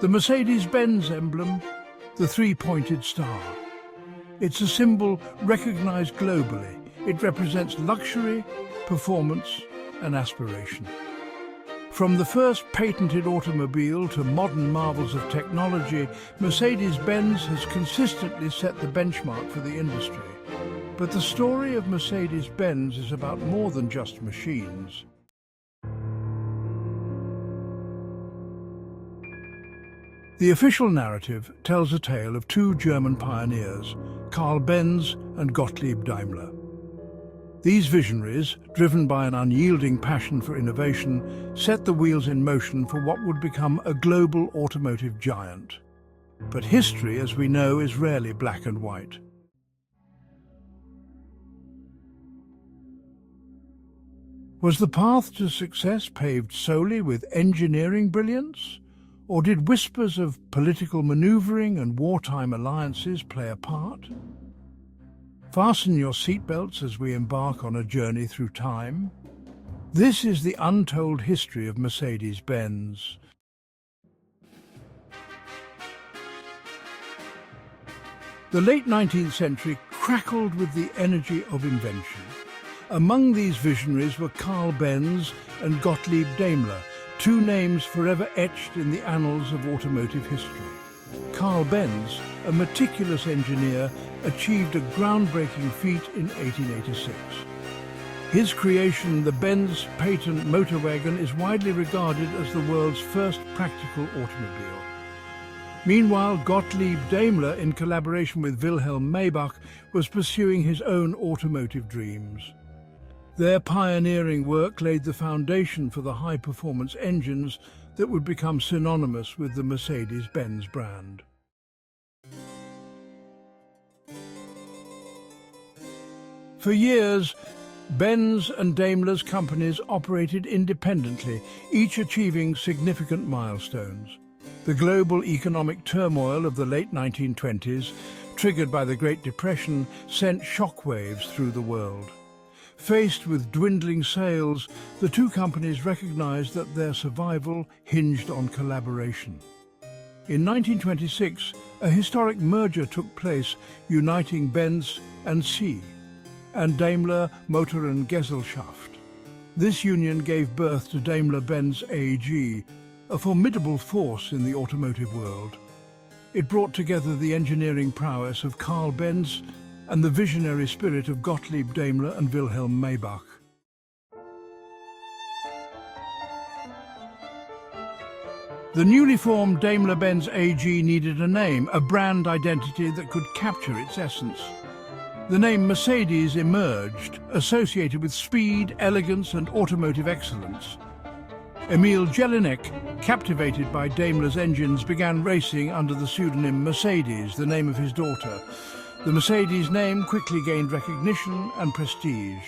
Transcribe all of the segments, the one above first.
The Mercedes-Benz emblem, the three-pointed star. It's a symbol recognized globally. It represents luxury, performance, and aspiration. From the first patented automobile to modern marvels of technology, Mercedes-Benz has consistently set the benchmark for the industry. But the story of Mercedes-Benz is about more than just machines. The official narrative tells a tale of two German pioneers, Karl Benz and Gottlieb Daimler. These visionaries, driven by an unyielding passion for innovation, set the wheels in motion for what would become a global automotive giant. But history, as we know, is rarely black and white. Was the path to success paved solely with engineering brilliance? Or did whispers of political maneuvering and wartime alliances play a part? Fasten your seatbelts as we embark on a journey through time. This is the untold history of Mercedes-Benz. The late 19th century crackled with the energy of invention. Among these visionaries were Karl Benz and Gottlieb Daimler, two names forever etched in the annals of automotive history. Karl Benz, a meticulous engineer, achieved a groundbreaking feat in 1886. His creation, the Benz patent motor wagon, is widely regarded as the world's first practical automobile. Meanwhile, Gottlieb Daimler, in collaboration with Wilhelm Maybach, was pursuing his own automotive dreams. Their pioneering work laid the foundation for the high-performance engines that would become synonymous with the Mercedes-Benz brand. For years, Benz and Daimler's companies operated independently, each achieving significant milestones. The global economic turmoil of the late 1920s, triggered by the Great Depression, sent shockwaves through the world. Faced with dwindling sales, the two companies recognized that their survival hinged on collaboration. In 1926, a historic merger took place, uniting Benz and C, and Daimler Motor and Gesellschaft. This union gave birth to Daimler-Benz AG, a formidable force in the automotive world. It brought together the engineering prowess of Karl Benz and the visionary spirit of Gottlieb Daimler and Wilhelm Maybach. The newly formed Daimler-Benz AG needed a name, a brand identity that could capture its essence. The name Mercedes emerged, associated with speed, elegance, and automotive excellence. Emil Jelinek, captivated by Daimler's engines, began racing under the pseudonym Mercedes, the name of his daughter. The Mercedes name quickly gained recognition and prestige.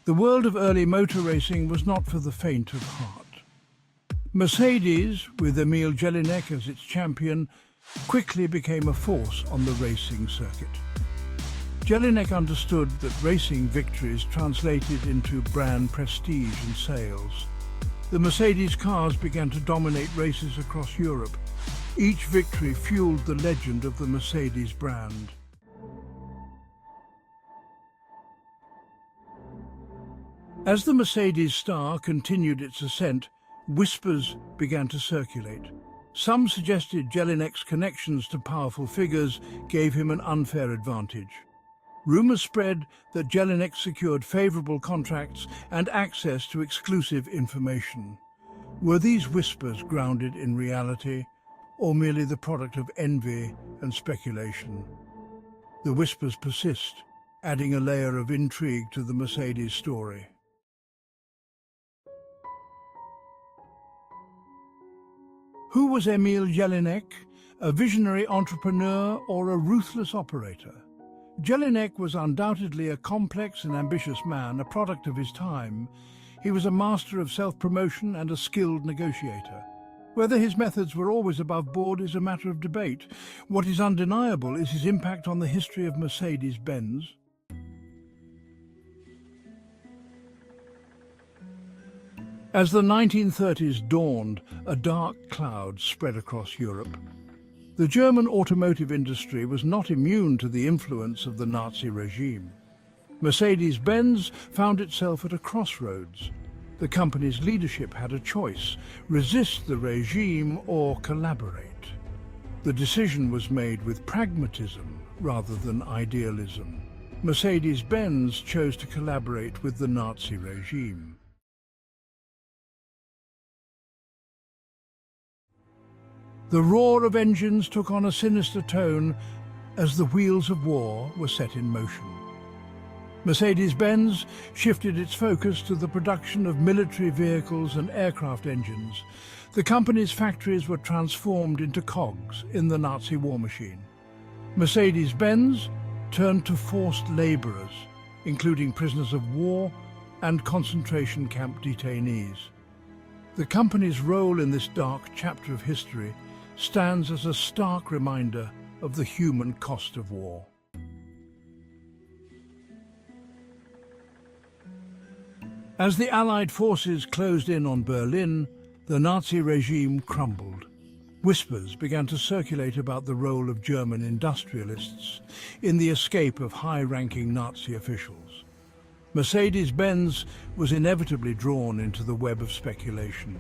The world of early motor racing was not for the faint of heart. Mercedes, with Emil Jelinek as its champion, quickly became a force on the racing circuit. Jelinek understood that racing victories translated into brand prestige and sales. The Mercedes cars began to dominate races across Europe. Each victory fueled the legend of the Mercedes brand. As the Mercedes star continued its ascent, whispers began to circulate. Some suggested Jelinek's connections to powerful figures gave him an unfair advantage. Rumours spread that Jelinek secured favourable contracts and access to exclusive information. Were these whispers grounded in reality, or merely the product of envy and speculation? The whispers persist, adding a layer of intrigue to the Mercedes story. Who was Emil Jelinek? A visionary entrepreneur or a ruthless operator? Jelinek was undoubtedly a complex and ambitious man, a product of his time. He was a master of self-promotion and a skilled negotiator. Whether his methods were always above board is a matter of debate. What is undeniable is his impact on the history of Mercedes-Benz. As the 1930s dawned, a dark cloud spread across Europe. The German automotive industry was not immune to the influence of the Nazi regime. Mercedes-Benz found itself at a crossroads. The company's leadership had a choice: resist the regime or collaborate. The decision was made with pragmatism rather than idealism. Mercedes-Benz chose to collaborate with the Nazi regime. The roar of engines took on a sinister tone as the wheels of war were set in motion. Mercedes-Benz shifted its focus to the production of military vehicles and aircraft engines. The company's factories were transformed into cogs in the Nazi war machine. Mercedes-Benz turned to forced laborers, including prisoners of war and concentration camp detainees. The company's role in this dark chapter of history stands as a stark reminder of the human cost of war. As the Allied forces closed in on Berlin, the Nazi regime crumbled. Whispers began to circulate about the role of German industrialists in the escape of high-ranking Nazi officials. Mercedes-Benz was inevitably drawn into the web of speculation.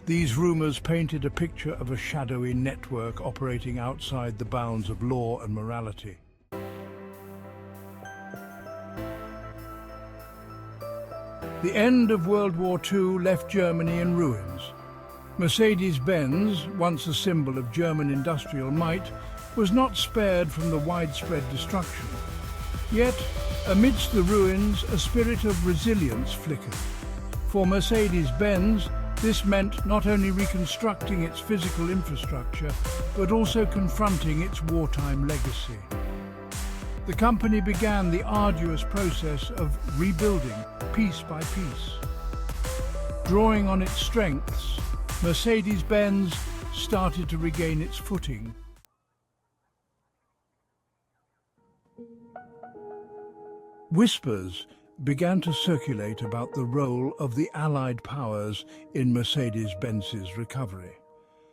These rumours painted a picture of a shadowy network operating outside the bounds of law and morality. The end of World War II left Germany in ruins. Mercedes-Benz, once a symbol of German industrial might, was not spared from the widespread destruction. Yet, amidst the ruins, a spirit of resilience flickered. For Mercedes-Benz, this meant not only reconstructing its physical infrastructure, but also confronting its wartime legacy. The company began the arduous process of rebuilding piece by piece. Drawing on its strengths, Mercedes-Benz started to regain its footing. Whispers began to circulate about the role of the Allied powers in Mercedes-Benz's recovery.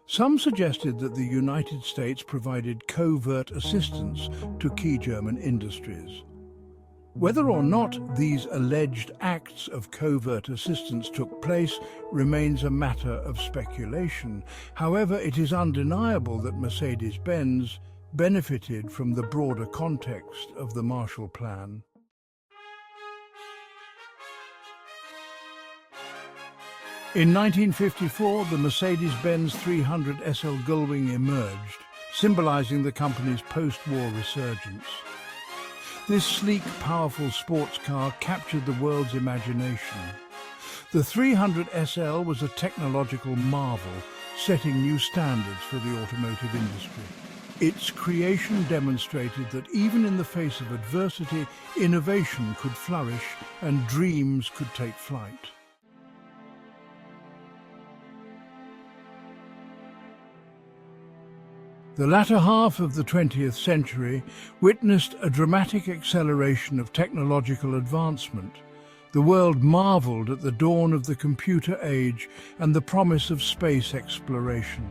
Some suggested that the United States provided covert assistance to key German industries. Whether or not these alleged acts of covert assistance took place remains a matter of speculation. However, it is undeniable that Mercedes-Benz benefited from the broader context of the Marshall Plan. In 1954, the Mercedes-Benz 300 SL Gullwing emerged, symbolizing the company's post-war resurgence. This sleek, powerful sports car captured the world's imagination. The 300 SL was a technological marvel, setting new standards for the automotive industry. Its creation demonstrated that even in the face of adversity, innovation could flourish and dreams could take flight. The latter half of the 20th century witnessed a dramatic acceleration of technological advancement. The world marveled at the dawn of the computer age and the promise of space exploration.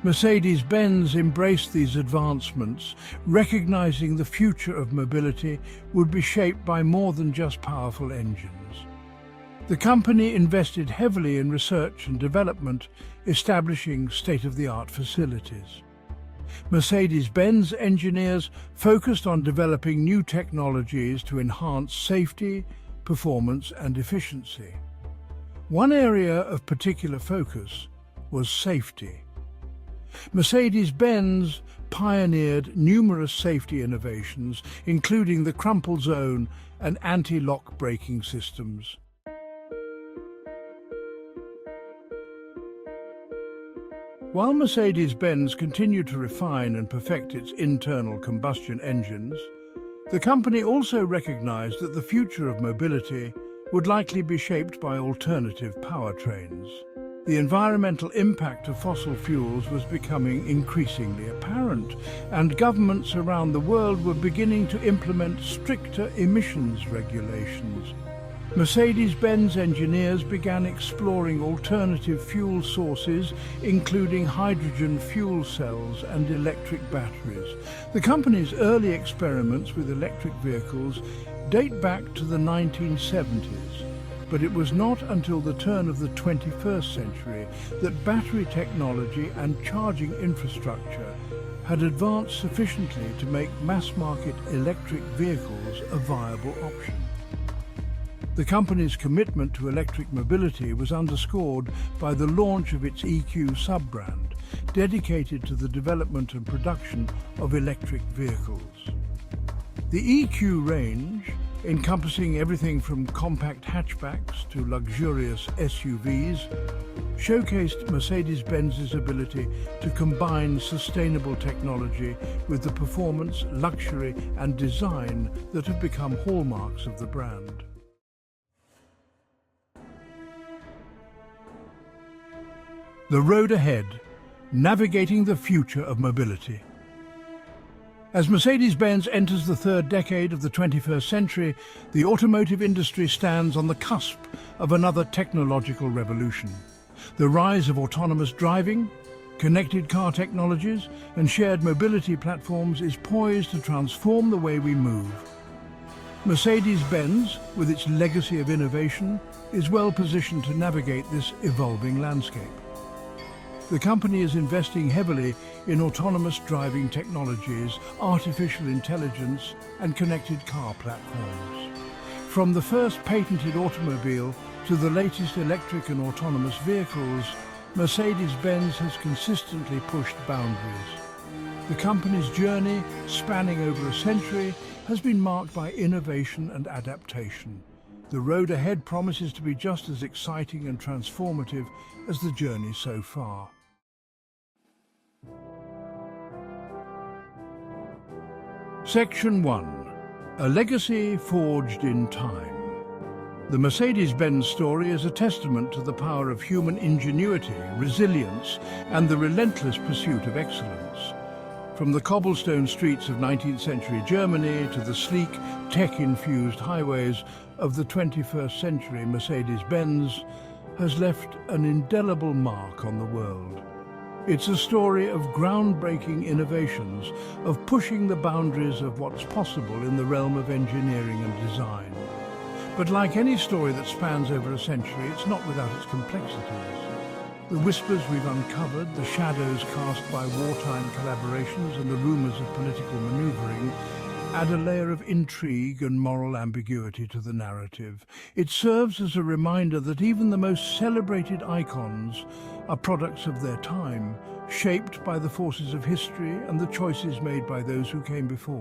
Mercedes-Benz embraced these advancements, recognizing the future of mobility would be shaped by more than just powerful engines. The company invested heavily in research and development, establishing state-of-the-art facilities. Mercedes-Benz engineers focused on developing new technologies to enhance safety, performance and efficiency. One area of particular focus was safety. Mercedes-Benz pioneered numerous safety innovations, including the crumple zone and anti-lock braking systems. While Mercedes-Benz continued to refine and perfect its internal combustion engines, the company also recognized that the future of mobility would likely be shaped by alternative powertrains. The environmental impact of fossil fuels was becoming increasingly apparent, and governments around the world were beginning to implement stricter emissions regulations. Mercedes-Benz engineers began exploring alternative fuel sources, including hydrogen fuel cells and electric batteries. The company's early experiments with electric vehicles date back to the 1970s, but it was not until the turn of the 21st century that battery technology and charging infrastructure had advanced sufficiently to make mass-market electric vehicles a viable option. The company's commitment to electric mobility was underscored by the launch of its EQ sub-brand, dedicated to the development and production of electric vehicles. The EQ range, encompassing everything from compact hatchbacks to luxurious SUVs, showcased Mercedes-Benz's ability to combine sustainable technology with the performance, luxury and design that have become hallmarks of the brand. The road ahead, navigating the future of mobility. As Mercedes-Benz enters the third decade of the 21st century, the automotive industry stands on the cusp of another technological revolution. The rise of autonomous driving, connected car technologies, and shared mobility platforms is poised to transform the way we move. Mercedes-Benz, with its legacy of innovation, is well positioned to navigate this evolving landscape. The company is investing heavily in autonomous driving technologies, artificial intelligence, and connected car platforms. From the first patented automobile to the latest electric and autonomous vehicles, Mercedes-Benz has consistently pushed boundaries. The company's journey, spanning over a century, has been marked by innovation and adaptation. The road ahead promises to be just as exciting and transformative as the journey so far. Section 1. A legacy forged in time. The Mercedes-Benz story is a testament to the power of human ingenuity, resilience, and the relentless pursuit of excellence. From the cobblestone streets of 19th century Germany to the sleek, tech-infused highways of the 21st century, Mercedes-Benz has left an indelible mark on the world. It's a story of groundbreaking innovations, of pushing the boundaries of what's possible in the realm of engineering and design. But like any story that spans over a century, it's not without its complexities. The whispers we've uncovered, the shadows cast by wartime collaborations and the rumours of political manoeuvring add a layer of intrigue and moral ambiguity to the narrative. It serves as a reminder that even the most celebrated icons are products of their time, shaped by the forces of history and the choices made by those who came before.